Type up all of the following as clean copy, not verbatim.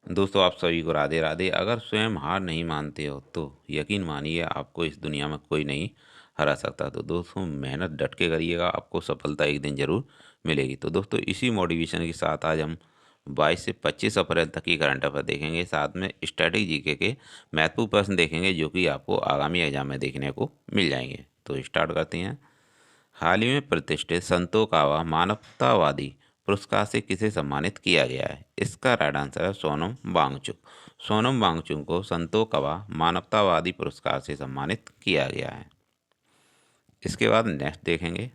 दोस्तों आप सभी को राधे राधे। अगर स्वयं हार नहीं मानते हो तो यकीन मानिए आपको इस दुनिया में कोई नहीं हरा सकता। तो दोस्तों मेहनत डट के करिएगा, आपको सफलता एक दिन जरूर मिलेगी। तो दोस्तों इसी मोटिवेशन के साथ आज हम 22 से 25 अप्रैल तक की करंट अफेयर देखेंगे, साथ में स्टैटिक जीके के महत्वपूर्ण प्रश्न देखेंगे जो कि आपको आगामी एग्जाम में देखने को मिल जाएंगे। तो स्टार्ट करते हैं। हाल ही में प्रतिष्ठित संतो कावा मानवतावादी पुरस्कार से किसे सम्मानित किया गया है? इसका राइट आंसर है सोनम वांगचुक। सोनम वांगचुक को संतो कावा मानवतावादी पुरस्कार से सम्मानित किया गया है। इसके बाद नेक्स्ट देखेंगे।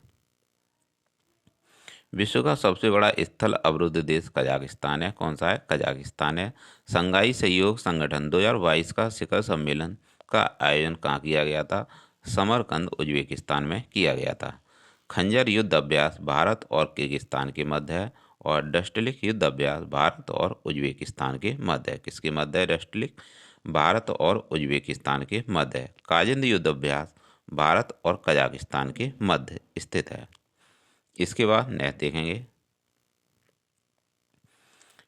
विश्व का सबसे बड़ा स्थल अवरुद्ध देश कजाकिस्तान है। कौन सा है? कजाकिस्तान है। संघाई सहयोग संगठन 2022 का शिखर सम्मेलन का आयोजन कहाँ किया गया था? समरकंद उज्बेकिस्तान में किया गया था। खंजर युद्ध अभ्यास भारत और किर्गिस्तान के मध्य है, और डस्टलिक युद्ध अभ्यास भारत और उज्बेकिस्तान के मध्य है। किसके मध्य है? डस्टलिक भारत और उज्बेकिस्तान के मध्य है। काजिंद युद्ध अभ्यास भारत और कजाकिस्तान के मध्य स्थित है। इसके बाद नेक्स्ट देखेंगे।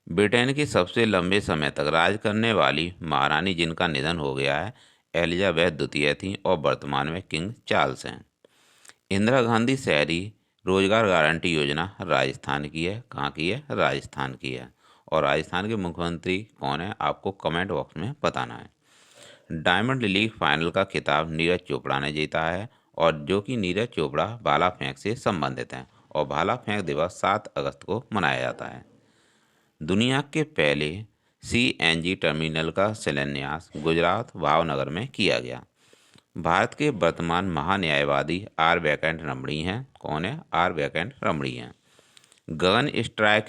ब्रिटेन की सबसे लंबे समय तक राज करने वाली महारानी जिनका निधन हो गया है, एलिजाबेथ द्वितीय थी और वर्तमान में किंग चार्ल्स हैं। इंदिरा गांधी शहरी रोजगार गारंटी योजना राजस्थान की है। कहाँ की है? राजस्थान की है। और राजस्थान के मुख्यमंत्री कौन है? आपको कमेंट बॉक्स में बताना है। डायमंड लीग फाइनल का खिताब नीरज चोपड़ा ने जीता है, और जो कि नीरज चोपड़ा भाला फेंक से संबंधित हैं, और भाला फेंक दिवस 7 अगस्त को मनाया जाता है। दुनिया के पहले सीएनजी टर्मिनल का शिलान्यास गुजरात भावनगर में किया गया। भारत के वर्तमान महान्यायवादी आर वेंकट रमणी हैं। कौन है? आर वेंकट रमणी हैं। गगन स्ट्राइक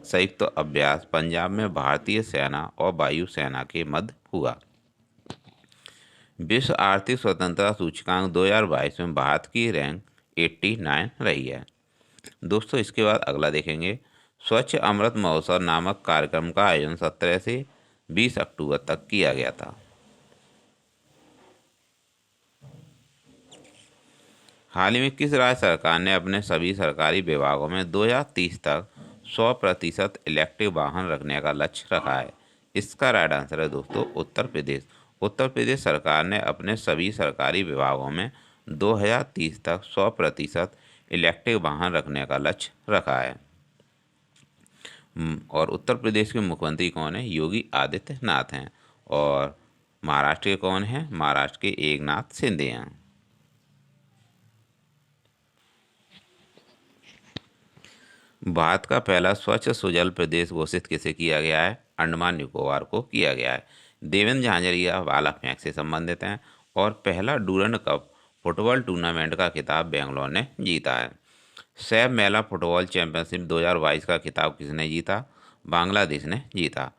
संयुक्त तो अभ्यास पंजाब में भारतीय सेना और वायु सेना के मध्य हुआ। विश्व आर्थिक स्वतंत्रता सूचकांक 2022 में भारत की रैंक 89 रही है। दोस्तों इसके बाद अगला देखेंगे। स्वच्छ अमृत महोत्सव नामक कार्यक्रम का आयोजन 17 से 20 अक्टूबर तक किया गया था। हाल ही में किस राज्य सरकार ने अपने सभी सरकारी विभागों में 2030 तक 100% इलेक्ट्रिक वाहन रखने का लक्ष्य रखा है? इसका राइट आंसर है दोस्तों उत्तर प्रदेश। उत्तर प्रदेश सरकार ने अपने सभी सरकारी विभागों में 2030 तक 100% इलेक्ट्रिक वाहन रखने का लक्ष्य रखा है। और उत्तर प्रदेश के मुख्यमंत्री कौन है? योगी आदित्यनाथ हैं। और महाराष्ट्र के कौन हैं? महाराष्ट्र के एकनाथ शिंदे हैं। भारत का पहला स्वच्छ सुजल प्रदेश घोषित किसे किया गया है? अंडमान निकोबार को किया गया है। देवेंद्र झांझरिया भाला फेंक से संबंधित हैं। और पहला डूरंड कप फुटबॉल टूर्नामेंट का खिताब बेंगलोर ने जीता है। सैफ मेला फुटबॉल चैंपियनशिप 2022 का खिताब किसने जीता? बांग्लादेश ने जीता।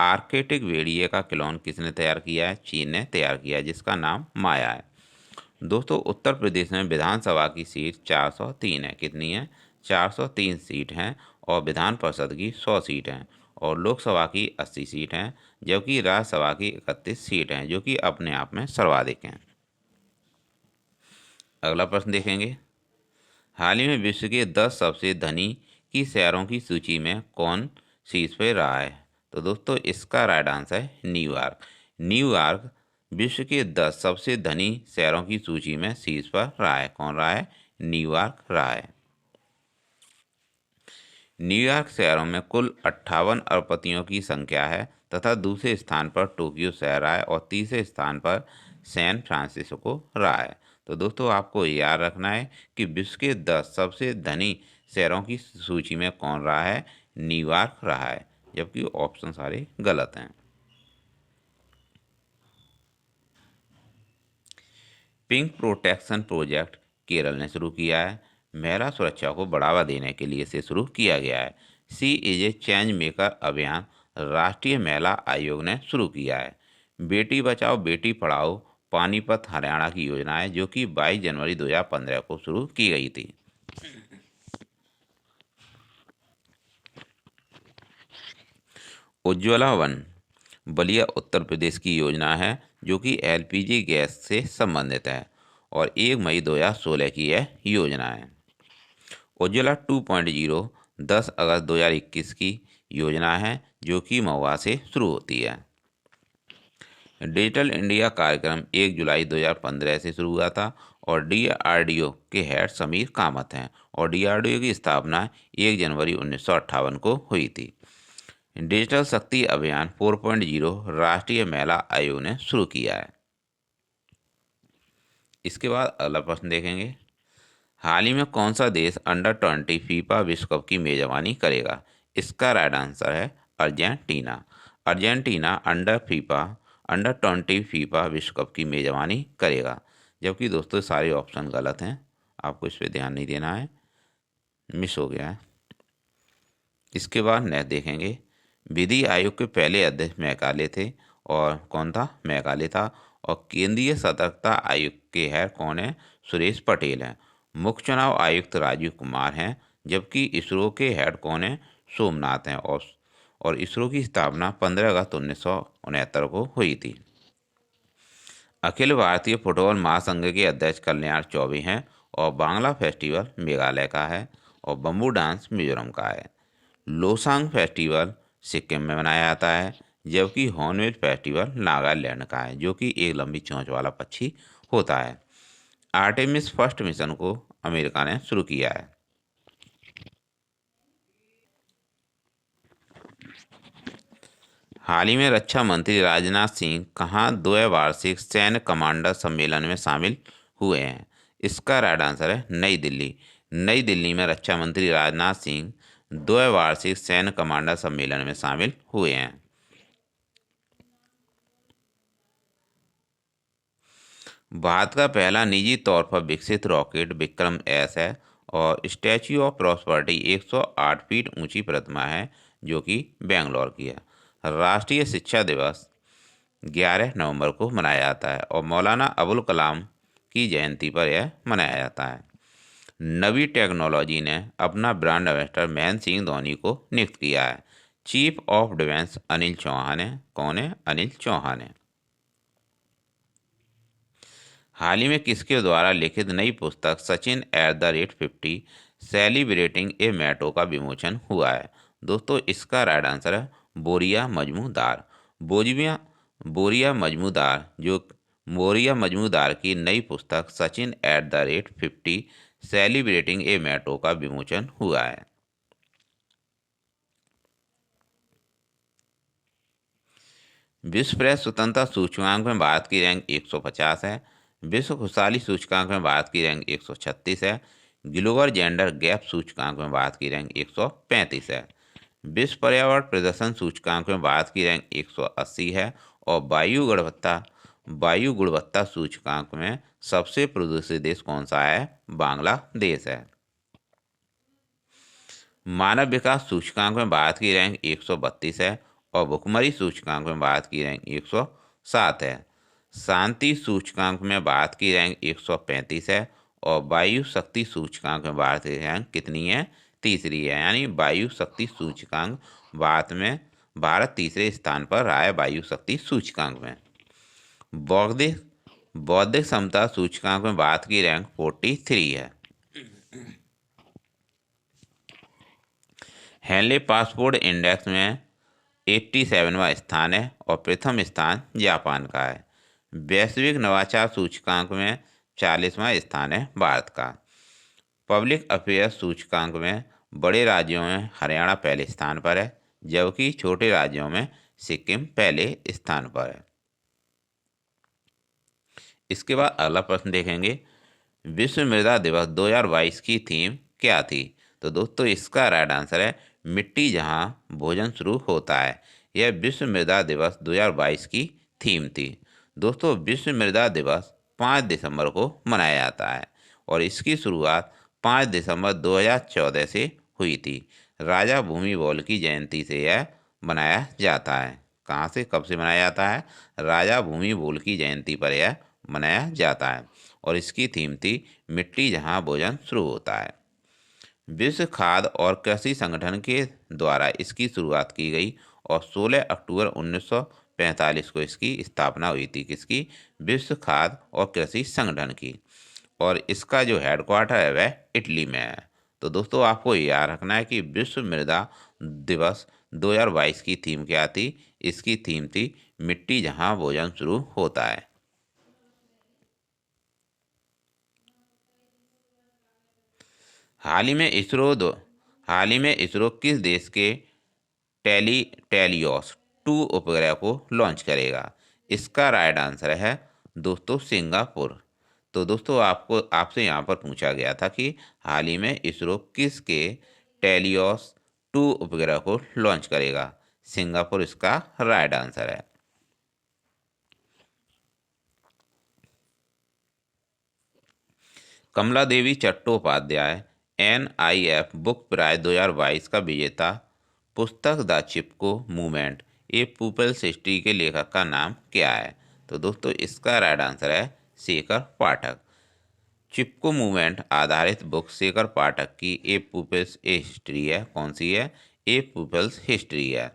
आर्कटिक भेड़िए का क्लोन किसने तैयार किया है? चीन ने तैयार किया है, जिसका नाम माया है। दोस्तों उत्तर प्रदेश में विधानसभा की सीट 403 है। कितनी है? 403 सीट हैं। और विधान परिषद की 100 सीट हैं। और लोकसभा की 80 सीट हैं, जबकि राज्यसभा की 31 सीट हैं, जो कि अपने आप में सर्वाधिक हैं। अगला प्रश्न देखेंगे। हाल ही में विश्व के 10 सबसे धनी की शहरों की सूची में कौन शीर्ष पर रहा है? तो दोस्तों इसका राइट आंसर है न्यूयॉर्क। न्यूयॉर्क विश्व के 10 सबसे धनी शहरों की सूची में शीर्ष पर रहा है। कौन रहा है? न्यूयॉर्क रहा है। न्यूयॉर्क शहरों में कुल 58 अरबपतियों की संख्या है, तथा दूसरे स्थान पर टोक्यो शहर रहा है, और तीसरे स्थान पर सैन फ्रांसिस्को रहा है। तो दोस्तों आपको याद रखना है कि विश्व के 10 सबसे धनी शहरों की सूची में कौन रहा है? न्यूयॉर्क रहा है, जबकि ऑप्शन सारे गलत हैं। पिंक प्रोटेक्शन प्रोजेक्ट केरल ने शुरू किया है। महिला सुरक्षा को बढ़ावा देने के लिए इसे शुरू किया गया है। सी इज ए चेंज मेकर अभियान राष्ट्रीय महिला आयोग ने शुरू किया है। बेटी बचाओ बेटी पढ़ाओ पानीपत हरियाणा की योजना है, जो कि 22 जनवरी 2015 को शुरू की गई थी। उज्ज्वला वन बलिया उत्तर प्रदेश की योजना है, जो कि एलपीजी गैस से संबंधित है, और 1 मई 2016 की यह योजना है। उज्ज्वला 2.0 10 अगस्त 2021 की योजना है जो कि महुआ से शुरू होती है। डिजिटल इंडिया कार्यक्रम 1 जुलाई 2015 से शुरू हुआ था और DRDO के हेड समीर कामत हैं और DRDO की स्थापना 1 जनवरी 1958 को हुई थी। डिजिटल शक्ति अभियान 4.0 राष्ट्रीय महिला आयोग ने शुरू किया है। इसके बाद अगला प्रश्न देखेंगे, हाल ही में कौन सा देश अंडर-20 फीफा विश्व कप की मेजबानी करेगा? इसका राइट आंसर है अर्जेंटीना। अर्जेंटीना अंडर-20 फीफा विश्व कप की मेजबानी करेगा। जबकि दोस्तों सारे ऑप्शन गलत हैं, आपको इस पर ध्यान नहीं देना है, मिस हो गया है। इसके बाद नेक्स्ट देखेंगे, विधि आयोग के पहले अध्यक्ष मैकाले थे और कौन था? मैकाले था। और केंद्रीय सतर्कता आयोग के हेड कौन है? सुरेश पटेल हैं। मुख्य चुनाव आयुक्त राजीव कुमार हैं। जबकि इसरो के हेड कौन है? सोमनाथ हैं। और इसरो की स्थापना 15 अगस्त 1969 को हुई थी। अखिल भारतीय फुटबॉल महासंघ के अध्यक्ष कल्याण चौबे हैं और बांग्ला फेस्टिवल मेघालय का है और बम्बू डांस मिजोरम का है। लोसांग फेस्टिवल सिक्किम में मनाया जाता है, जबकि हॉर्नबिल फेस्टिवल नागालैंड का है, जो कि एक लंबी चोंच वाला पक्षी होता है। आर्टेमिस फर्स्ट मिशन को अमेरिका ने शुरू किया है। हाल ही में रक्षा मंत्री राजनाथ सिंह कहाँ द्विवार्षिक सैन्य कमांडर सम्मेलन में शामिल हुए हैं? इसका राइट आंसर है नई दिल्ली। नई दिल्ली में रक्षा मंत्री राजनाथ सिंह द्विवार्षिक सैन्य कमांडर सम्मेलन में शामिल हुए हैं। भारत का पहला निजी तौर पर विकसित रॉकेट विक्रम एस है और स्टैच्यू ऑफ प्रॉस्पेरिटी 108 फीट ऊंची प्रतिमा है, जो कि बेंगलोर की है। राष्ट्रीय शिक्षा दिवस 11 नवंबर को मनाया जाता है और मौलाना अबुल कलाम की जयंती पर यह मनाया जाता है। नवी टेक्नोलॉजी ने अपना ब्रांड एम्बेसडर महेंद्र सिंह धोनी को नियुक्त किया है। Chief of defence Anil Chauhan है। कौन है? अनिल चौहान है। हाल ही में किसके द्वारा लिखित नई पुस्तक सचिन @50 सेलिब्रेटिंग ए मैटो का विमोचन हुआ है? दोस्तों इसका राइट आंसर है बोरिया मजमूदार। बोरिया मजमूदार की नई पुस्तक सचिन @50 सेलिब्रेटिंग ए मैटो का विमोचन हुआ है। विश्व प्रेस स्वतंत्रता सूचकांक में भारत की रैंक 150 है। विश्व खुशहाली सूचकांक में भारत की रैंक 136 है। ग्लोबल जेंडर गैप सूचकांक में भारत की रैंक 135 है। विश्व पर्यावरण प्रदर्शन सूचकांक में भारत की रैंक 180 है और वायु गुणवत्ता सूचकांक में सबसे प्रदूषित देश कौन सा है? बांग्लादेश है। मानव विकास सूचकांक में भारत की रैंक 132 है और भुखमरी सूचकांक में भारत की रैंक 107 है। शांति सूचकांक में भारत की रैंक 135 है और वायु शक्ति सूचकांक में भारत की रैंक कितनी है? तीसरी है। यानी वायु शक्ति सूचकांक भारत तीसरे स्थान पर रहा है वायु शक्ति सूचकांक में। बौद्धिक क्षमता सूचकांक में भारत की रैंक 43 है। हेनले पासपोर्ट इंडेक्स में 87वां स्थान है और प्रथम स्थान जापान का है। वैश्विक नवाचार सूचकांक में 40वां स्थान है भारत का। पब्लिक अफेयर्स सूचकांक में बड़े राज्यों में हरियाणा पहले स्थान पर है, जबकि छोटे राज्यों में सिक्किम पहले स्थान पर है। इसके बाद अगला प्रश्न देखेंगे, विश्व मृदा दिवस 2022 की थीम क्या थी? तो दोस्तों इसका राइट आंसर है मिट्टी जहां भोजन शुरू होता है। यह विश्व मृदा दिवस 2022 की थीम थी। दोस्तों विश्व मृदा दिवस 5 दिसंबर को मनाया जाता है और इसकी शुरुआत 5 दिसंबर 2014 से हुई थी। राजा भूमि बोल की जयंती से यह मनाया जाता है। कहाँ से, कब से मनाया जाता है? राजा भूमि बोल की जयंती पर यह मनाया जाता है और इसकी थीम थी मिट्टी जहां भोजन शुरू होता है। विश्व खाद्य और कृषि संगठन के द्वारा इसकी शुरुआत की गई और 16 अक्टूबर 1945 को इसकी स्थापना हुई थी। किसकी? विश्व खाद्य और कृषि संगठन की। और इसका जो हेडक्वार्टर है वह इटली में है। तो दोस्तों आपको याद रखना है कि विश्व मृदा दिवस 2022 की थीम क्या थी? इसकी थीम थी मिट्टी जहां भोजन शुरू होता है। हाल ही में इसरो किस देश के टेलियोस 2 उपग्रह को लॉन्च करेगा? इसका राइट आंसर है दोस्तों सिंगापुर। तो दोस्तों आपसे यहाँ पर पूछा गया था कि हाल ही में इसरो किसके टेलियोस 2 उपग्रह को लॉन्च करेगा? सिंगापुर इसका राइट आंसर है। Kamala Devi Chattopadhyay NIF book prize 2022 का विजेता। पुस्तक the Chipko movement a people's history के लेखक का नाम क्या है? तो दोस्तों इसका राइट आंसर है शेखर पाठक। चिपको मूवमेंट आधारित बुक शेखर पाठक की ए पीपल्स हिस्ट्री है। कौन सी है? ए पीपल्स हिस्ट्री है।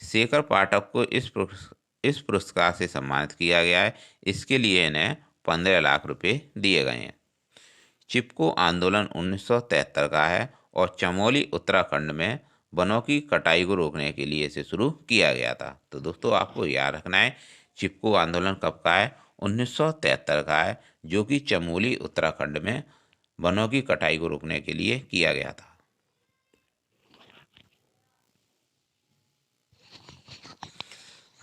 शेखर पाठक को इस पुरस्कार से सम्मानित किया गया है। इसके लिए इन्हें 15 लाख रुपए दिए गए हैं। चिपको आंदोलन 1973 का है और चमोली उत्तराखंड में वनों की कटाई को रोकने के लिए इसे शुरू किया गया था। तो दोस्तों आपको याद रखना है चिपको आंदोलन कब का है? 1973 का है, जो कि चमोली उत्तराखंड में वनों की कटाई को रोकने के लिए किया गया था।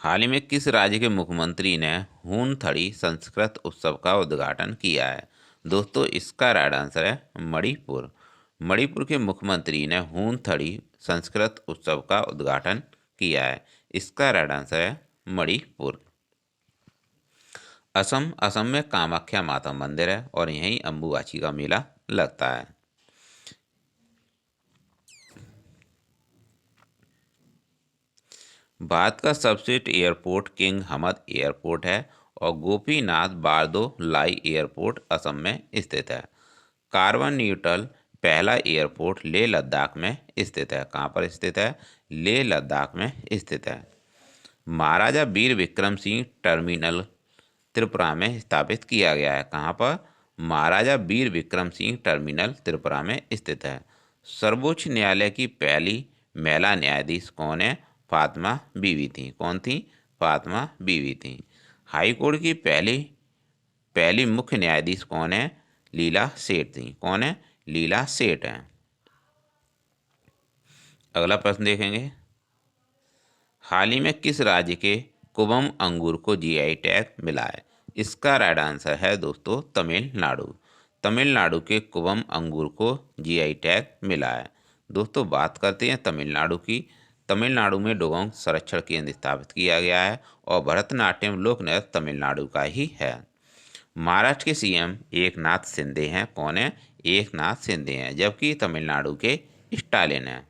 हाल ही में किस राज्य के मुख्यमंत्री ने हूनथड़ी संस्कृत उत्सव का उद्घाटन किया है? दोस्तों इसका राइट आंसर है मणिपुर। मणिपुर के मुख्यमंत्री ने हूनथड़ी संस्कृत उत्सव का उद्घाटन किया है। इसका राइट आंसर है मणिपुर। असम में कामाख्या माता मंदिर है और यहीं अम्बुबाची का मेला लगता है। भारत का सबसे एयरपोर्ट किंग हमद एयरपोर्ट है और गोपीनाथ बारदोलाई एयरपोर्ट असम में स्थित है। कार्बन न्यूट्रल पहला एयरपोर्ट लेह लद्दाख में स्थित है। कहाँ पर स्थित है? लेह लद्दाख में स्थित है। महाराजा वीर विक्रम सिंह टर्मिनल त्रिपुरा में स्थापित किया गया है। कहाँ पर? महाराजा वीर विक्रम सिंह टर्मिनल त्रिपुरा में स्थित है। सर्वोच्च न्यायालय की पहली महिला न्यायाधीश कौन है? फातिमा बीवी थी। कौन थी? फातिमा बीवी थी। हाई कोर्ट की पहली पहली मुख्य न्यायाधीश कौन है? लीला सेठ थी। कौन है? लीला सेठ है। अगला प्रश्न देखेंगे। हाल ही में किस राज्य के कुबम अंगूर को GI टैग मिला है? इसका राइट आंसर है दोस्तों तमिलनाडु। तमिलनाडु के कुबम अंगूर को GI टैग मिला है। दोस्तों बात करते हैं तमिलनाडु की। तमिलनाडु में डुगोंग संरक्षण केंद्र स्थापित किया गया है और भरतनाट्यम लोक नृत्य तमिलनाडु का ही है। महाराष्ट्र के CM एकनाथ शिंदे हैं। कौन है? एकनाथ शिंदे हैं, जबकि तमिलनाडु के स्टालिन हैं।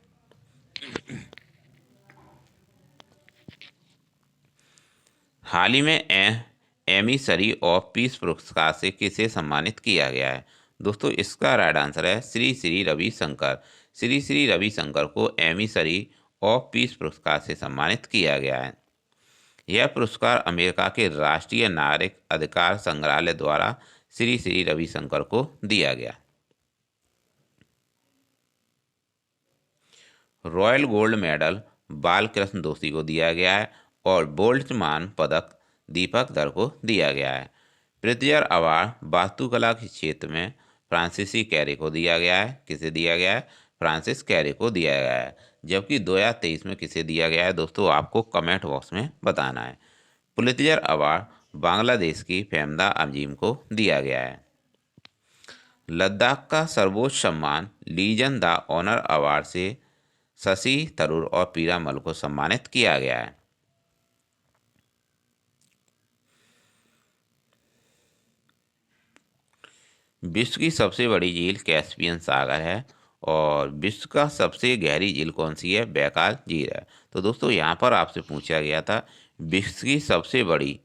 हाल ही में एमी सरी ऑफ पीस पुरस्कार से किसे सम्मानित किया गया है? दोस्तों इसका राइट आंसर है श्री श्री रविशंकर। श्री श्री रविशंकर को एमी सरी ऑफ पीस पुरस्कार से सम्मानित किया गया है। यह पुरस्कार अमेरिका के राष्ट्रीय नागरिक अधिकार संग्रहालय द्वारा श्री श्री रविशंकर को दिया गया। रॉयल गोल्ड मेडल बालकृष्ण दोषी को दिया गया है और बोल्ट्जमान पदक दीपक धर को दिया गया है। प्रित्जर अवार्ड वास्तुकला के क्षेत्र में फ्रांसिसी कैरे को दिया गया है। किसे दिया गया है? फ्रांसिस कैरे को दिया गया है। जबकि 2023 में किसे दिया गया है दोस्तों? आपको कमेंट बॉक्स में बताना है। पुलित्जर अवार्ड बांग्लादेश की फेमदा अजीम को दिया गया है। लद्दाख का सर्वोच्च सम्मान लीजन द ऑनर अवार्ड से शशि थरूर और पीरामल को सम्मानित किया गया है। विश्व की सबसे बड़ी झील कैस्पियन सागर है और विश्व का सबसे गहरी झील कौन सी है? बैकाल झील है। तो दोस्तों यहाँ पर आपसे पूछा गया था विश्व की सबसे बड़ी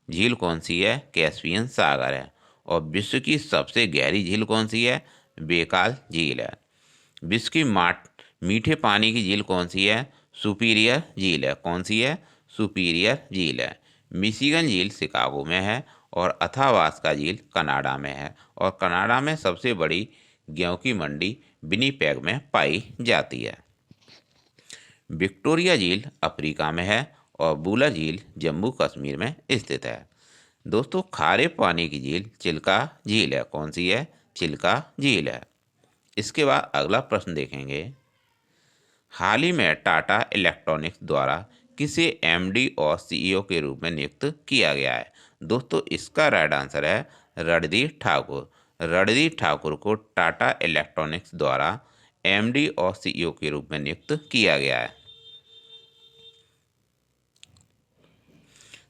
झील कौन सी है? कैस्पियन सागर है। और विश्व की सबसे गहरी झील कौन सी है? बैकाल झील है। विश्व की मीठे पानी की झील कौन सी है? सुपीरियर झील है। कौन सी है? सुपीरियर झील है। मिशिगन झील शिकागो में है और अथावास्का झील कनाडा में है और कनाडा में सबसे बड़ी गेहूं की मंडी विनिपेग में पाई जाती है। विक्टोरिया झील अफ्रीका में है और बूलर झील जम्मू कश्मीर में स्थित है। दोस्तों, खारे पानी की झील चिल्का झील है। कौन सी है? चिल्का झील है। इसके बाद अगला प्रश्न देखेंगे। हाल ही में टाटा इलेक्ट्रॉनिक्स द्वारा किसे एमडी और सीईओ के रूप में नियुक्त किया गया है? दोस्तों, इसका राइट आंसर है रणदीप ठाकुर। रणदीप ठाकुर को टाटा इलेक्ट्रॉनिक्स द्वारा एमडी और सीईओ के रूप में नियुक्त किया गया है।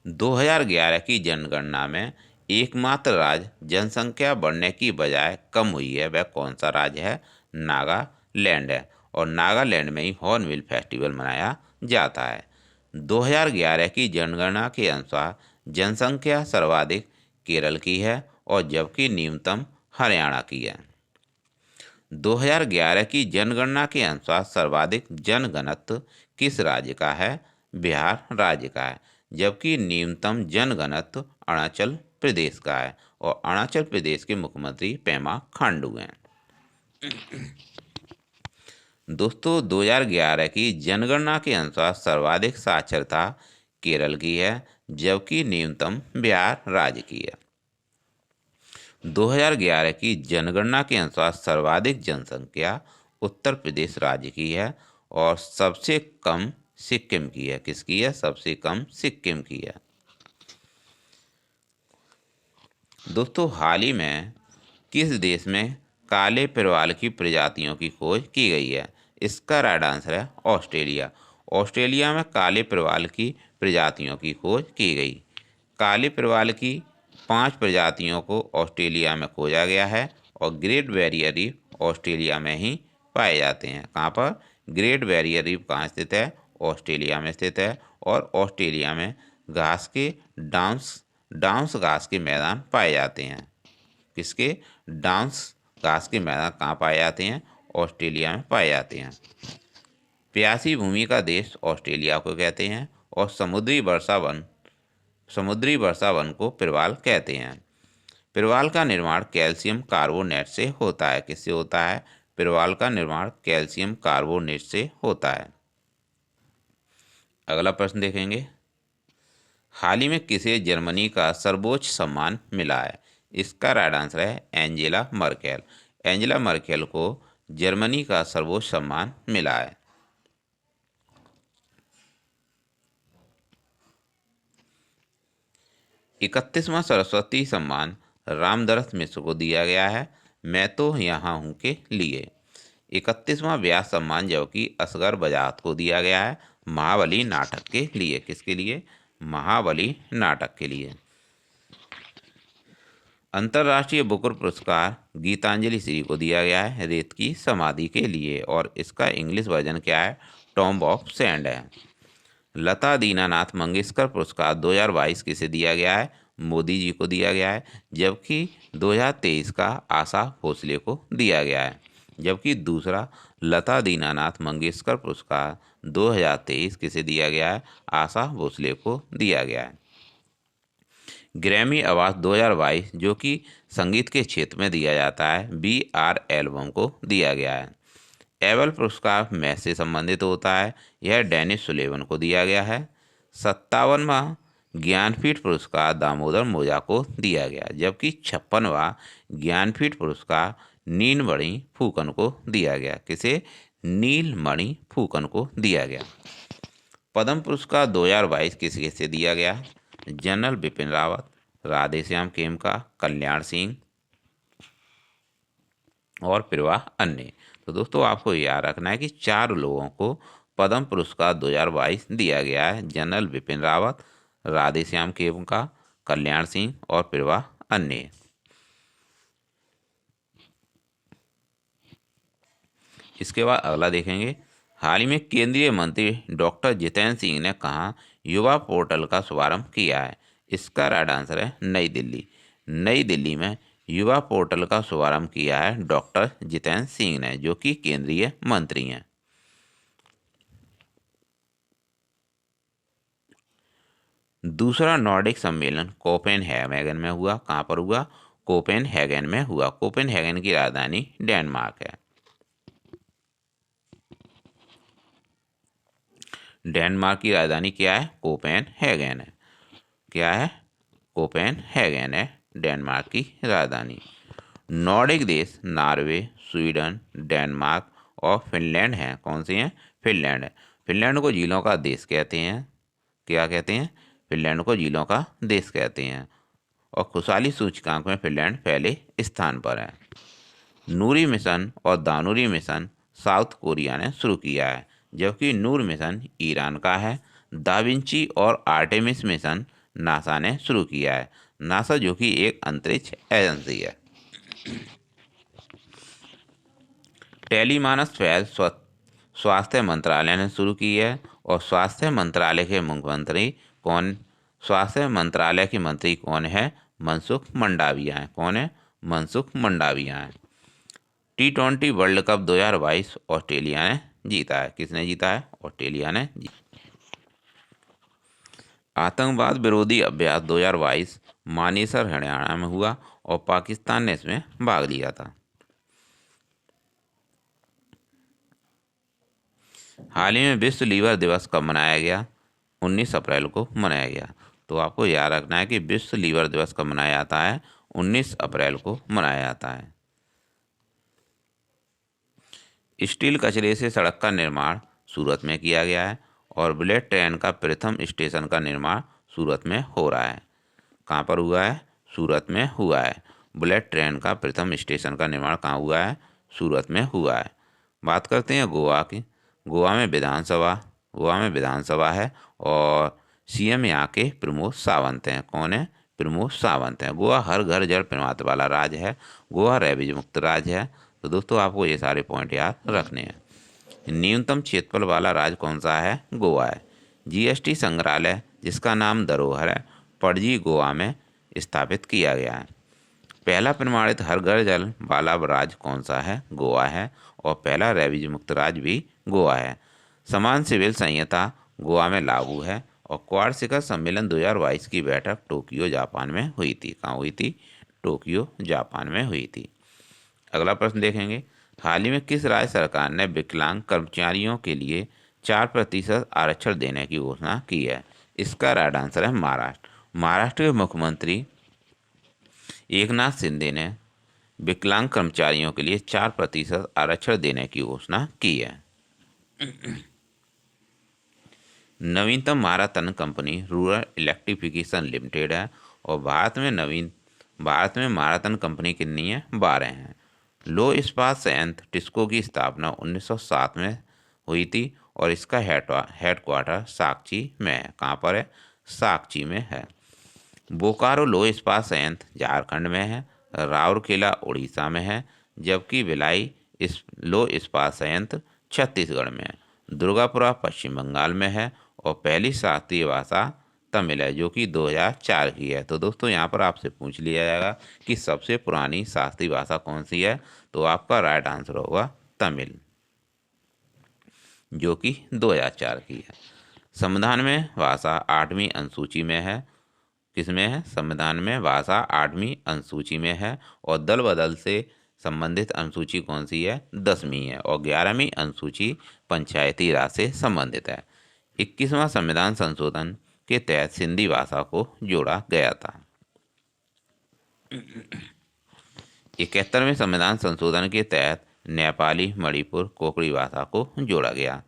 2011 की जनगणना में एकमात्र राज्य जनसंख्या बढ़ने की बजाय कम हुई है, वह कौन सा राज्य है? नागालैंड है। और नागालैंड में ही हॉर्नबिल फेस्टिवल मनाया जाता है। 2011 की जनगणना के अनुसार जनसंख्या सर्वाधिक केरल की है और जबकि न्यूनतम हरियाणा की है। 2011 की जनगणना के अनुसार सर्वाधिक जनघनत्व किस राज्य का है? बिहार राज्य का है। जबकि न्यूनतम जनघनत्व अरुणाचल प्रदेश का है और अरुणाचल प्रदेश के मुख्यमंत्री पेमा खांडू हैं। दोस्तों, 2011 की जनगणना के अनुसार सर्वाधिक साक्षरता केरल की है, जबकि न्यूनतम बिहार राज्य की है। 2011 की जनगणना के अनुसार सर्वाधिक जनसंख्या उत्तर प्रदेश राज्य की है और सबसे कम सिक्किम की है। किसकी है? सबसे कम सिक्किम की है। दोस्तों, हाल ही में किस देश में काले प्रवाल की प्रजातियों की खोज की गई है? इसका राइट आंसर है ऑस्ट्रेलिया। ऑस्ट्रेलिया में काले प्रवाल की प्रजातियों की खोज की गई। काले प्रवाल की 5 प्रजातियों को ऑस्ट्रेलिया में खोजा गया है और ग्रेट बैरियर रीफ ऑस्ट्रेलिया में ही पाए जाते हैं। कहाँ पर? ग्रेट बैरियर रीफ कहाँ स्थित है? ऑस्ट्रेलिया में स्थित है। और ऑस्ट्रेलिया में घास के डांस घास के मैदान पाए जाते हैं। किसके? डांस घास के मैदान कहाँ पाए जाते हैं? ऑस्ट्रेलिया में पाए जाते हैं। प्यासी भूमि का देश ऑस्ट्रेलिया को कहते हैं और समुद्री वर्षा वन को प्रवाल कहते हैं। प्रवाल का निर्माण कैल्शियम कार्बोनेट से होता है। किससे होता है? प्रवाल का निर्माण कैल्शियम कार्बोनेट से होता है। अगला प्रश्न देखेंगे। हाल ही में किसे जर्मनी का सर्वोच्च सम्मान मिला है? इसका राइट आंसर है एंजेला मर्केल। एंजेला मर्केल को जर्मनी का सर्वोच्च सम्मान मिला है। इकतीसवां सरस्वती सम्मान रामदरस मिश्र को दिया गया है, मैं तो यहाँ हूँ के लिए। 31वां व्यास सम्मान जो कि असगर बजात को दिया गया है, महाबली नाटक के लिए। किसके लिए? महाबली नाटक के लिए। अंतर्राष्ट्रीय बुकर पुरस्कार गीतांजलि श्री को दिया गया है रेत की समाधि के लिए और इसका इंग्लिश वर्जन क्या है? टॉम्ब ऑफ सैंड है। लता दीनानाथ मंगेशकर पुरस्कार 2022 किसे दिया गया है? मोदी जी को दिया गया है। जबकि 2023 का आशा भोसले को दिया गया है। जबकि दूसरा लता दीनानाथ मंगेशकर पुरस्कार 2023 किसे दिया गया है? आशा भोसले को दिया गया है। ग्रैमी अवार्ड 2022 जो कि संगीत के क्षेत्र में दिया जाता है, BR एल्बम को दिया गया है। एबल पुरस्कार मैथ से संबंधित होता है, यह डेनिस सुलेवन को दिया गया है। 57वां ज्ञानपीठ पुरस्कार दामोदर मोजा को दिया गया, जबकि 56वां ज्ञानपीठ पुरस्कार नीलमणि फूकन को दिया गया। किसे? नीलमणि फूकन को दिया गया। पद्म पुरस्कार 2022 किसे किसे दिया गया? जनरल बिपिन रावत, राधेश्याम खेमका, कल्याण सिंह और प्रवाह अन्य। तो दोस्तों, आपको याद रखना है कि 4 लोगों को पद्म पुरस्कार 2022 दिया गया है। जनरल बिपिन रावत, राधेश्याम खेमका, कल्याण सिंह और प्रवाह अन्य। इसके बाद अगला देखेंगे। हाल ही में केंद्रीय मंत्री डॉक्टर जितेंद्र सिंह ने कहा युवा पोर्टल का शुभारंभ किया है? इसका राइट आंसर है नई दिल्ली। नई दिल्ली में युवा पोर्टल का शुभारंभ किया है डॉक्टर जितेंद्र सिंह ने, जो कि केंद्रीय मंत्री हैं। दूसरा नॉर्डिक सम्मेलन कोपेनहेगन में हुआ। कहाँ पर हुआ? कोपेनहेगन में हुआ। कोपेनहेगन की राजधानी डेनमार्क है। डेनमार्क की राजधानी क्या है? कोपेनहेगन है। क्या है? कोपेनहेगन है डेनमार्क की राजधानी। नॉर्डिक देश नॉर्वे, स्वीडन, डेनमार्क और फिनलैंड हैं। कौन सी हैं? फिनलैंड है। फिनलैंड को झीलों का देश कहते हैं। क्या कहते हैं? फिनलैंड को झीलों का देश कहते हैं। और खुशहाली सूचकांक में फिनलैंड पहले स्थान पर है। नूरी मिशन और दानुरी मिशन साउथ कोरिया ने शुरू किया है, जबकि नूर मिशन ईरान का है। दाविंची और आर्टेमिस मिशन नासा ने शुरू किया है। नासा जो कि एक अंतरिक्ष एजेंसी है। टेलीमानस पहल स्वास्थ्य मंत्रालय ने शुरू की है। और स्वास्थ्य मंत्रालय के मुख्यमंत्री कौन? स्वास्थ्य मंत्रालय के मंत्री कौन है? मनसुख मंडाविया है। कौन है? मनसुख मंडाविया है। T20 वर्ल्ड कप 2022 ऑस्ट्रेलिया ने जीता है। किसने जीता है? ऑस्ट्रेलिया ने आतंकवाद विरोधी अभ्यास 2022 मानेसर हरियाणा में हुआ और पाकिस्तान ने इसमें भाग लिया था। हाल ही में विश्व लीवर दिवस कब मनाया गया? 19 अप्रैल को मनाया गया। तो आपको याद रखना है कि विश्व लीवर दिवस कब मनाया जाता है? 19 अप्रैल को मनाया जाता है। स्टील कचरे से सड़क का निर्माण सूरत में किया गया है। और बुलेट ट्रेन का प्रथम स्टेशन का निर्माण सूरत में हो रहा है। कहाँ पर हुआ है? सूरत में हुआ है। बुलेट ट्रेन का प्रथम स्टेशन का निर्माण कहाँ हुआ है? सूरत में हुआ है। बात करते हैं गोवा की। गोवा में विधानसभा है और सीएम यहाँ के प्रमोद सावंत हैं। कौन है? प्रमोद सावंत हैं। गोवा हर घर जल प्रमात्र वाला राज्य है। गोवा रेबीज मुक्त राज्य है। तो दोस्तों आपको ये सारे पॉइंट याद रखने हैं। न्यूनतम क्षेत्रफल वाला राज्य कौन सा है? गोवा है। जीएसटी संग्रहालय जिसका नाम धरोहर है पणजी गोवा में स्थापित किया गया है। पहला प्रमाणित हर घर जल वाला राज्य कौन सा है? गोवा है। और पहला रेबीज मुक्त राज्य भी गोवा है। समान सिविल संहिता गोवा में लागू है। और क्वाड शिखर सम्मेलन 2022 की बैठक टोक्यो जापान में हुई थी। कहाँ हुई थी? टोक्यो जापान में हुई थी। अगला प्रश्न देखेंगे। हाल ही में किस राज्य सरकार ने विकलांग कर्मचारियों के लिए 4% आरक्षण देने की घोषणा की है? इसका राइट आंसर है महाराष्ट्र। महाराष्ट्र के मुख्यमंत्री एकनाथ शिंदे ने विकलांग कर्मचारियों के लिए 4% आरक्षण देने की घोषणा की है। नवीनतम marathon company rural electrification limited है। और भारत में माराथन कंपनी कितनी है? 12 हैं। लो इस्पात संयंत्र टिस्को की स्थापना 1907 में हुई थी और इसका हेडक्वार्टर साक्ची में है। कहाँ पर है? साक्ची में है। बोकारो लो इस्पात संयंत्र झारखंड में है। राउरकेला उड़ीसा में है। जबकि भिलाई लो इस्पात संयंत्र छत्तीसगढ़ में है। दुर्गापुरा पश्चिम बंगाल में है। और पहली शास्त्रीय भाषा तमिल है जो कि 2004 की है। तो दोस्तों यहाँ पर आपसे पूछ लिया जाएगा कि सबसे पुरानी शास्त्रीय भाषा कौन सी है? तो आपका राइट आंसर होगा तमिल, जो कि 2004 की है। संविधान में भाषा 8वीं अनुसूची में है। किसमें है? संविधान में भाषा 8वीं अनुसूची में है। और दल बदल से संबंधित अनुसूची कौन सी है? 10वीं है। और 11वीं अनुसूची पंचायती राज से संबंधित है। 21वां संविधान संशोधन के तहत सिंधी भाषा को जोड़ा गया था। 71वें संविधान संशोधन के तहत नेपाली, मणिपुर, कोकड़ी भाषा को जोड़ा गया।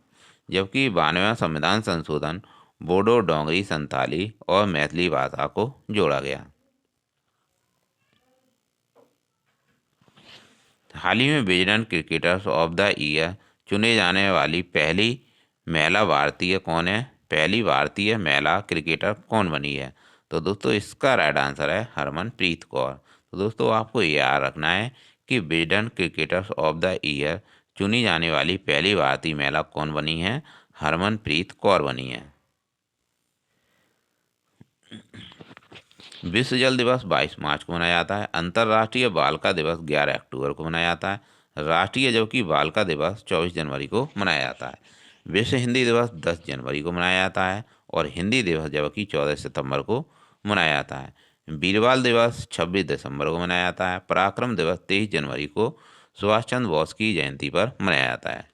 जबकि 92वां संविधान संशोधन बोडो, डोंगरी, संताली और मैथिली भाषा को जोड़ा गया। हाल ही में Wisden cricketers of the year चुने जाने वाली पहली महिला भारतीय कौन है? पहली भारतीय महिला क्रिकेटर कौन बनी है? तो दोस्तों इसका राइट आंसर है हरमनप्रीत कौर। तो दोस्तों आपको याद रखना है कि Wisden cricketers of the year चुनी जाने वाली पहली भारतीय महिला कौन बनी है? हरमनप्रीत कौर बनी है। विश्व जल दिवस 22 मार्च को मनाया जाता है। अंतर्राष्ट्रीय बालिका दिवस 11 अक्टूबर को मनाया जाता है। राष्ट्रीय जबकि बालिका दिवस 24 जनवरी को मनाया जाता है। विश्व हिंदी दिवस 10 जनवरी को मनाया जाता है। और हिंदी दिवस जबकि 14 सितंबर को मनाया जाता है। वीरबाल दिवस 26 दिसंबर को मनाया जाता है। पराक्रम दिवस 23 जनवरी को सुभाष चंद्र बोस की जयंती पर मनाया जाता है।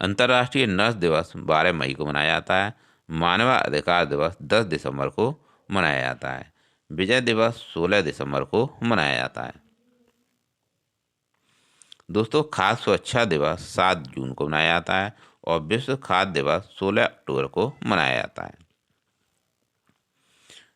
अंतर्राष्ट्रीय नर्स दिवस 12 मई को मनाया जाता है। मानवाधिकार दिवस 10 दिसंबर को मनाया जाता है। विजय दिवस 16 दिसंबर को मनाया जाता है। दोस्तों, खाद्य सुरक्षा दिवस 7 जून को मनाया जाता है और विश्व खाद्य दिवस 16 अक्टूबर को मनाया जाता है।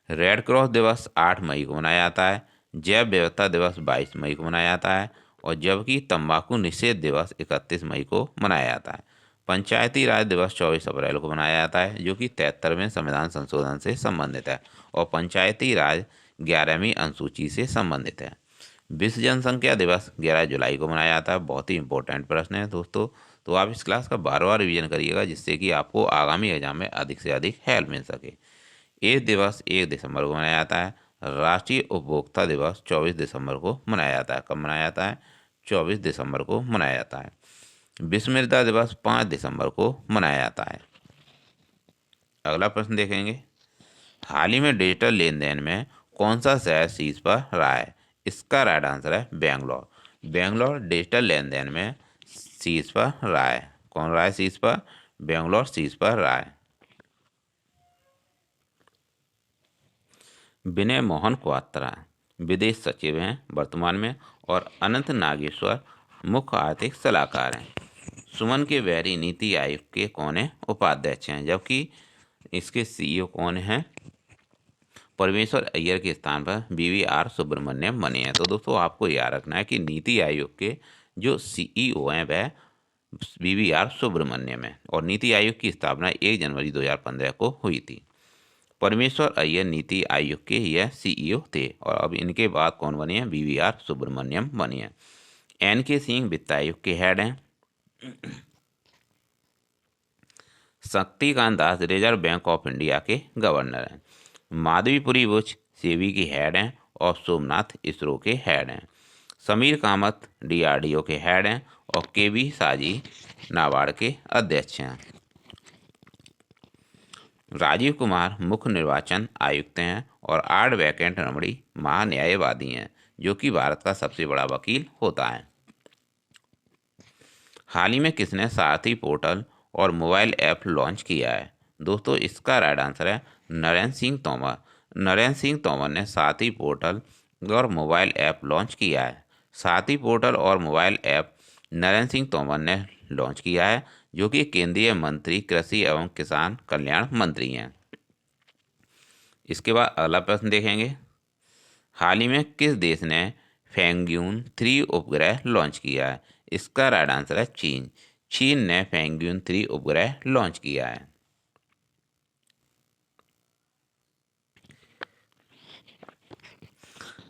रेड क्रॉस दिवस 8 मई को मनाया जाता है। जैव विविधता दिवस 22 मई को मनाया जाता है और जबकि तंबाकू निषेध दिवस 31 मई को मनाया जाता है। पंचायती राज दिवस 24 अप्रैल को मनाया जाता है, जो कि 73वें संविधान संशोधन से संबंधित है और पंचायती राज 11वीं अनुसूची से संबंधित है। विश्व जनसंख्या दिवस 11 जुलाई को मनाया जाता है। बहुत ही इंपॉर्टेंट प्रश्न है दोस्तों, तो आप इस क्लास का बार बार रिवीजन करिएगा, जिससे कि आपको आगामी एग्जाम में अधिक से अधिक हेल्प मिल सके। एड्स दिवस 1 दिसंबर को मनाया जाता है। राष्ट्रीय उपभोक्ता दिवस 24 दिसंबर को मनाया जाता है। कब मनाया जाता है? 24 दिसंबर को मनाया जाता है। विश्व मृदा दिवस 5 दिसंबर को मनाया जाता है। अगला प्रश्न देखेंगे, हाल ही में डिजिटल लेन देन में कौन सा शहर शीर्ष पर रहा है? इसका राइट आंसर है बेंगलोर। बेंगलोर डिजिटल लेन देन में शीर्ष पर रहा है। कौन रहा है शीर्ष पर? बेंगलोर शीर्ष पर रहा है। विनय मोहन क्वात्रा विदेश सचिव हैं वर्तमान में और अनंत नागेश्वर मुख्य आर्थिक सलाहकार हैं। सुमन के बैरी नीति आयोग के कौन है? उपाध्यक्ष हैं, जबकि इसके सीईओ कौन हैं? परमेश्वर अय्यर के स्थान पर BVR सुब्रमण्यम बने हैं। तो दोस्तों, आपको याद रखना है कि नीति आयोग के जो सीईओ हैं वह BVR सुब्रमण्यम है और नीति आयोग की स्थापना 1 जनवरी 2015 को हुई थी। परमेश्वर अय्यर नीति आयोग के यह सीईओ थे और अब इनके बाद कौन बने हैं? BVR सुब्रमण्यम बने हैं। NK सिंह वित्त आयोग के हेड हैं। Shaktikanta Das reserve bank of India के गवर्नर हैं। माधवीपुरी बुच सेबी के हेड हैं और सोमनाथ इसरो के हेड हैं। समीर कामत DRDO के हेड हैं और KB साजी नाबार्ड के अध्यक्ष हैं। राजीव कुमार मुख्य निर्वाचन आयुक्त हैं और आर वैकेंट रमणी महान्यायवादी हैं, जो कि भारत का सबसे बड़ा वकील होता है। हाल ही में किसने सारथी पोर्टल और मोबाइल ऐप लॉन्च किया है? दोस्तों, इसका राइट आंसर है नरेंद्र सिंह तोमर। नरेंद्र सिंह तोमर ने सारथी पोर्टल और मोबाइल ऐप लॉन्च किया है। सारथी पोर्टल और मोबाइल ऐप नरेंद्र सिंह तोमर ने लॉन्च किया है, जो कि केंद्रीय मंत्री कृषि एवं किसान कल्याण मंत्री हैं। इसके बाद अगला प्रश्न देखेंगे, हाल ही में किस देश ने फेंगयून 3 उपग्रह लॉन्च किया है? इसका राइट आंसर है चीन। चीन ने फेंगयून 3 उपग्रह लॉन्च किया है।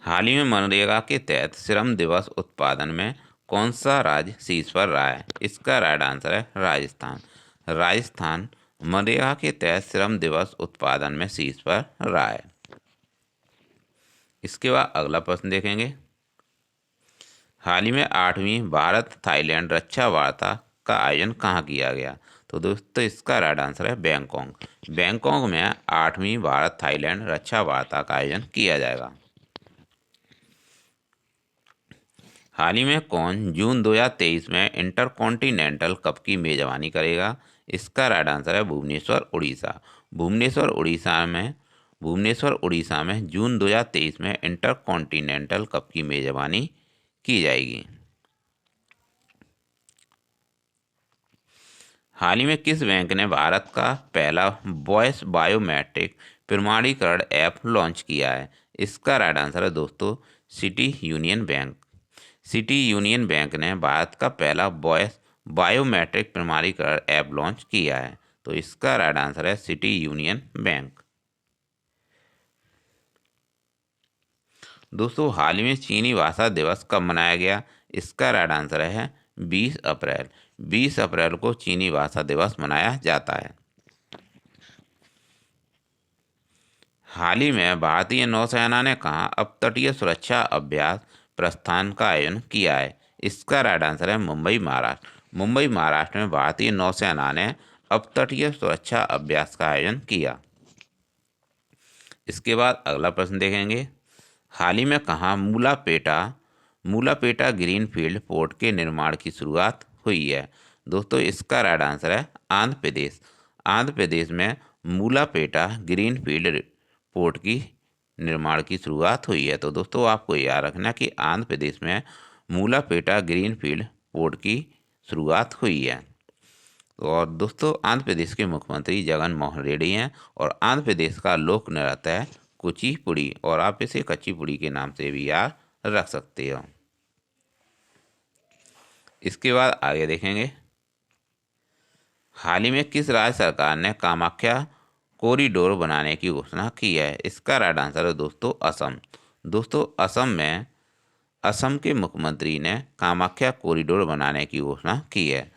हाल ही में मनरेगा के तहत श्रम दिवस उत्पादन में कौन सा राज्य शीर्ष पर रहा है? इसका राइट आंसर है राजस्थान। राजस्थान मनरेगा के तहत श्रम दिवस उत्पादन में शीर्ष पर रहा है। इसके बाद अगला प्रश्न देखेंगे, हाल ही में 8वीं भारत थाईलैंड रक्षा वार्ता का आयोजन कहाँ किया गया? तो दोस्तों, इसका राइट आंसर है बैंकॉक। बैंकॉक में 8वीं भारत थाईलैंड रक्षा वार्ता का आयोजन किया जाएगा। हाल ही में कौन जून 2023 में इंटरकॉन्टिनेंटल कप की मेजबानी करेगा? इसका राइट आंसर है भुवनेश्वर उड़ीसा। भुवनेश्वर उड़ीसा में जून 2023 में इंटरकॉन्टिनेंटल कप की मेजबानी की जाएगी। हाल ही में किस बैंक ने भारत का पहला वॉइस बायोमेट्रिक प्रमाणीकरण ऐप लॉन्च किया है? इसका राइट आंसर है दोस्तों city union bank. City union bank ने भारत का पहला वॉइस बायोमेट्रिक प्रमाणीकरण ऐप लॉन्च किया है। तो इसका राइट आंसर है सिटी यूनियन बैंक। दोस्तों, हाल ही में चीनी भाषा दिवस कब मनाया गया? इसका राइट आंसर है 20 अप्रैल। 20 अप्रैल को चीनी भाषा दिवस मनाया जाता है। हाल ही में भारतीय नौसेना ने कहाँ अपतटीय सुरक्षा अभ्यास प्रस्थान का आयोजन किया है? इसका राइट आंसर है मुंबई महाराष्ट्र। मुंबई महाराष्ट्र में भारतीय नौसेना ने अपतटीय सुरक्षा अभ्यास का आयोजन किया। इसके बाद अगला प्रश्न देखेंगे, हाल ही में कहाँ मूलापेटा ग्रीनफील्ड पोर्ट के निर्माण की शुरुआत हुई है? दोस्तों इसका राइट आंसर है आंध्र प्रदेश। आंध्र प्रदेश में मूलापेटा ग्रीनफील्ड पोर्ट की निर्माण की शुरुआत हुई है। तो दोस्तों आपको याद रखना कि आंध्र प्रदेश में मूलापेटा ग्रीनफील्ड पोर्ट की शुरुआत हुई है। और दोस्तों आंध्र प्रदेश के मुख्यमंत्री जगन मोहन रेड्डी हैं और आंध्र प्रदेश का लोक नृत्य है कुचिपुड़ी, और आप इसे कच्चीपुड़ी के नाम से भी याद रख सकते हो। इसके बाद आगे देखेंगे, हाल ही में किस राज्य सरकार ने कामाख्या कॉरिडोर बनाने की घोषणा की है? इसका राइट आंसर है दोस्तों असम। दोस्तों असम में असम के मुख्यमंत्री ने कामाख्या कॉरिडोर बनाने की घोषणा की है।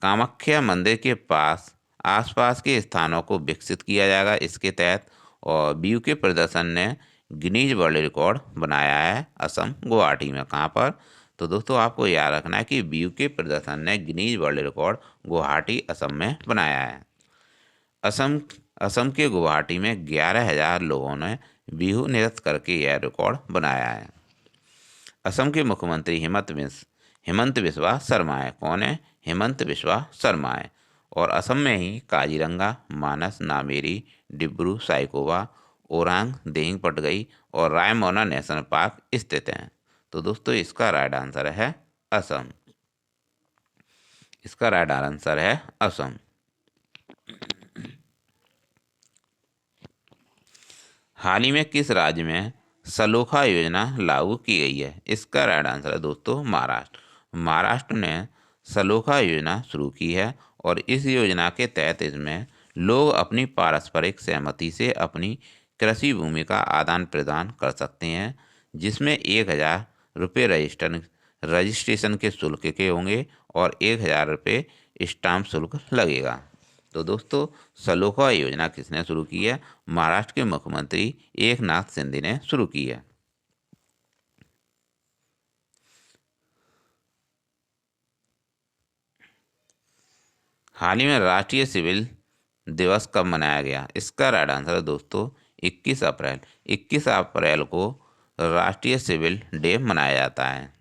कामाख्या मंदिर के पास आसपास के स्थानों को विकसित किया जाएगा इसके तहत, और बीयूके प्रदर्शन ने गिनीज वर्ल्ड रिकॉर्ड बनाया है असम गुवाहाटी में। कहाँ पर? तो दोस्तों आपको याद रखना है कि बीयूके प्रदर्शन ने Guinness world record Guwahati Assam में बनाया है। असम के गुवाहाटी में 11,000 लोगों ने बिहू नृत्य करके यह रिकॉर्ड बनाया है। असम के मुख्यमंत्री हेमंत बिस्वा शर्मा है। कौन है? हेमंत बिस्वा शर्मा है। और असम में ही काजीरंगा, मानस, नामेरी, डिब्रू साइखोवा, ओरांग देहिंग पटगई और रायमोना नेशनल पार्क स्थित हैं। तो दोस्तों इसका राइट आंसर है असम। इसका राइट आंसर है असम। हाल ही में किस राज्य में सलोखा योजना लागू की गई है? इसका राइट आंसर है दोस्तों महाराष्ट्र। महाराष्ट्र ने सलोखा योजना शुरू की है और इस योजना के तहत इसमें लोग अपनी पारस्परिक सहमति से अपनी कृषि भूमि का आदान प्रदान कर सकते हैं, जिसमें 1,000 रुपये रजिस्ट्रेशन के शुल्क के होंगे और 1,000 रुपये स्टाम्प शुल्क लगेगा। तो दोस्तों सलोखा योजना किसने शुरू की है? महाराष्ट्र के मुख्यमंत्री एकनाथ शिंदे ने शुरू की है। हाल ही में राष्ट्रीय सिविल दिवस कब मनाया गया? इसका राइट आंसर है दोस्तों 21 अप्रैल। 21 अप्रैल को राष्ट्रीय सिविल डे मनाया जाता है।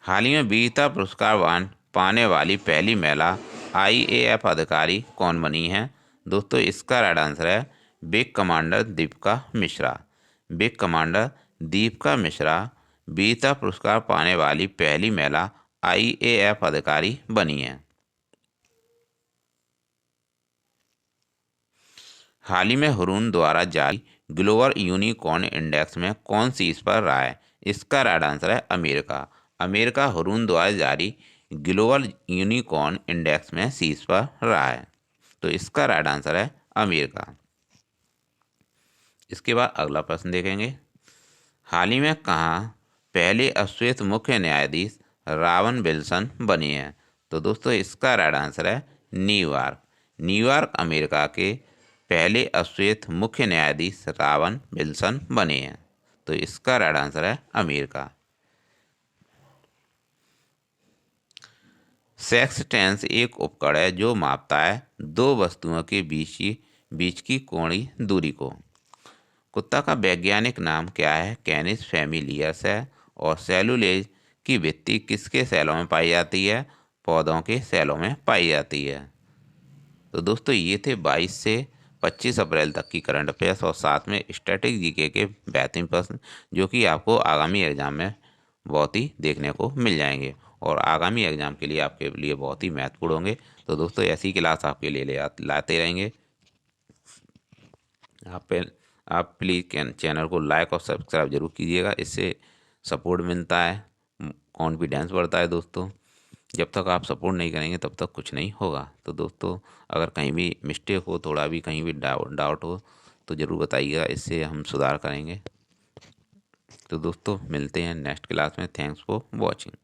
हाल ही में वीरता पुरस्कार पाने वाली पहली महिला IAF अधिकारी कौन बनी है? दोस्तों इसका राइट आंसर है wing commander Deepika Mishra. Wing commander Deepika Mishra वीरता पुरस्कार पाने वाली पहली महिला IAF अधिकारी बनी है। हाल ही में हुरून द्वारा जारी ग्लोबल यूनिकॉर्न इंडेक्स में कौन शीर्ष पर रहा है? इसका राइट आंसर है अमेरिका। अमेरिका हुरून द्वारा जारी ग्लोबल यूनिकॉर्न इंडेक्स में शीर्ष पर रहा है। तो इसका राइट आंसर है अमेरिका। इसके बाद अगला प्रश्न देखेंगे, हाल ही में कहाँ पहले अश्वेत मुख्य न्यायाधीश रावन विल्सन बने हैं? तो दोस्तों इसका राइट आंसर है न्यूयॉर्क। न्यूयॉर्क अमेरिका के पहले अश्वेत मुख्य न्यायाधीश रावन विल्सन बने हैं। तो इसका राइट आंसर है अमेरिका। सेक्सटेंस एक उपकरण है जो मापता है दो वस्तुओं के बीच की कोणीय दूरी को। कुत्ता का वैज्ञानिक नाम क्या है? कैनिस फैमिलियस है। और सेलुलोज की भित्ति किसके सेलों में पाई जाती है? पौधों के सेलों में पाई जाती है। तो दोस्तों ये थे 22 से 25 अप्रैल तक की करंट अफेयर्स और साथ में स्टैटिक जीके के बेहतरीन प्रश्न, जो कि आपको आगामी एग्जाम में बहुत ही देखने को मिल जाएंगे और आगामी एग्जाम के लिए आपके लिए बहुत ही महत्वपूर्ण होंगे। तो दोस्तों ऐसी क्लास आपके लिए लाते रहेंगे। आप प्लीज़ चैनल को लाइक और सब्सक्राइब जरूर कीजिएगा, इससे सपोर्ट मिलता है, कॉन्फिडेंस बढ़ता है। दोस्तों जब तक आप सपोर्ट नहीं करेंगे तब तक कुछ नहीं होगा। तो दोस्तों अगर कहीं भी मिस्टेक हो, थोड़ा भी कहीं भी डाउट हो तो ज़रूर बताइएगा, इससे हम सुधार करेंगे। तो दोस्तों मिलते हैं नेक्स्ट क्लास में। Thanks for watching.